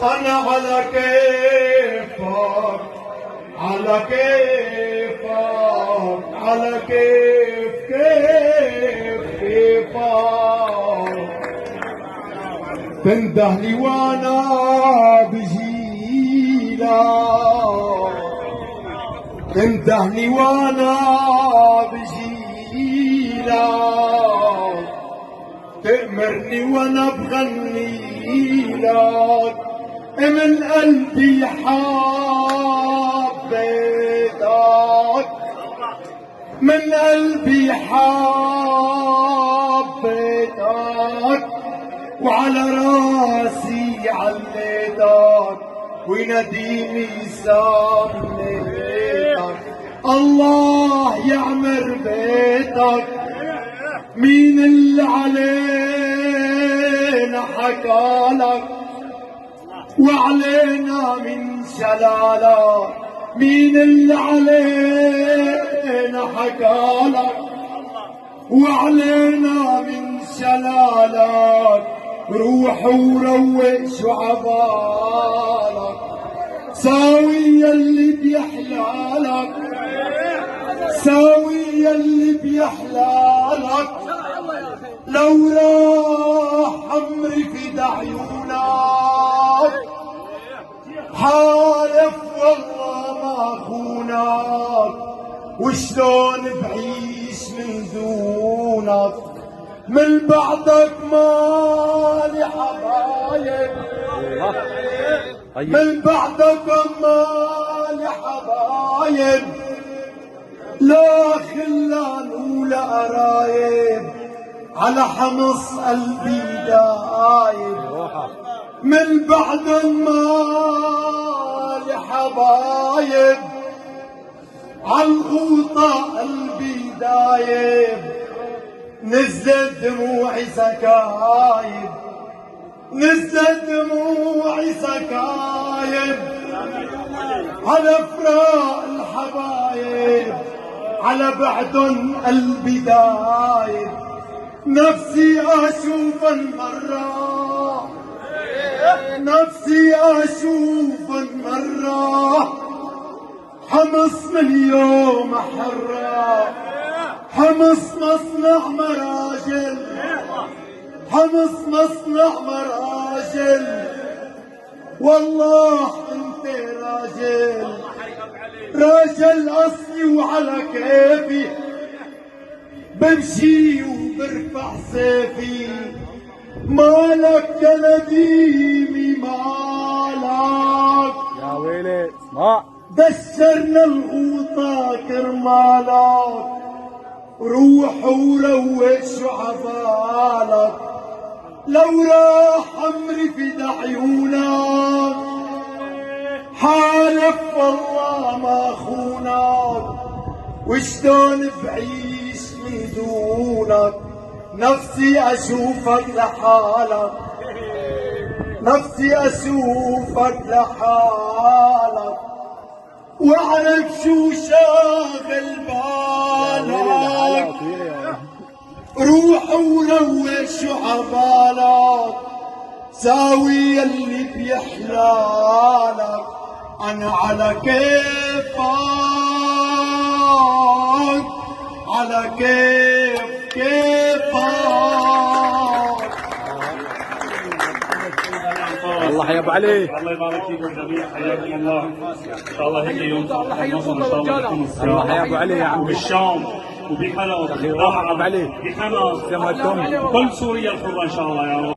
أنا على كيفك على كيفك على كيفك تندهلي وانا بجيلك تندهلي وانا بجيلك تأمرني وانا بغني لك من قلبي حبيتك من قلبي حبيتك وعلى راسي عليتك ويناديني سميتك الله يعمر بيتك مين اللي علينا حكالك وعلينا من شلالك مين اللي علينا حكالك وعلينا من شلالك روح وروق شعبالك ساوي اللي بيحلالك ساوي اللي بيحلالك لو راح عمري في عيونك حالف والله ما خونك وشلون بعيش من دونك من بعدك مالي حبايب من بعدك مالي حبايب لا خلان ولا قرايب على حمص قلبي دايب من بعد مالي حبايب عالغوطة قلبي دايب نزلت دموعي سكايب نزلت دموعي سكايب على فراق الحبايب على بعدن قلبي دايب نفسي اشوفن مرة نفسي اشوفن مرة حمص من يوم حرة حمص مصنع مراجل حمص مصنع مراجل والله انت راجل راجل اصلي وعلى كيفي بمشي وبرفع سيفي مالك يا نديمي مالك يا ويلي اسمع دشرنا الغوطة كرمالك روح وروق شعبالك لو راح عمري في عيونك حالف والله ما خونك وشلون بعيش من دونك نفسي اشوفك لحالك نفسي اشوفك لحالك واعرف شو شاغل بالك روح وروق شو عبالك ساوي اللي بيحلالك انا على كيفك على كيفك الله يا ابو علي الله يبارك فيكم جميعا حياكم الله ان شاء الله هيك يوم نصر ان شاء الله يكون الله يا ابو علي يا عم وبالشام وبحلب ابو علي بحمص زي ما انتم كل سوريا الحره ان شاء الله يا رب.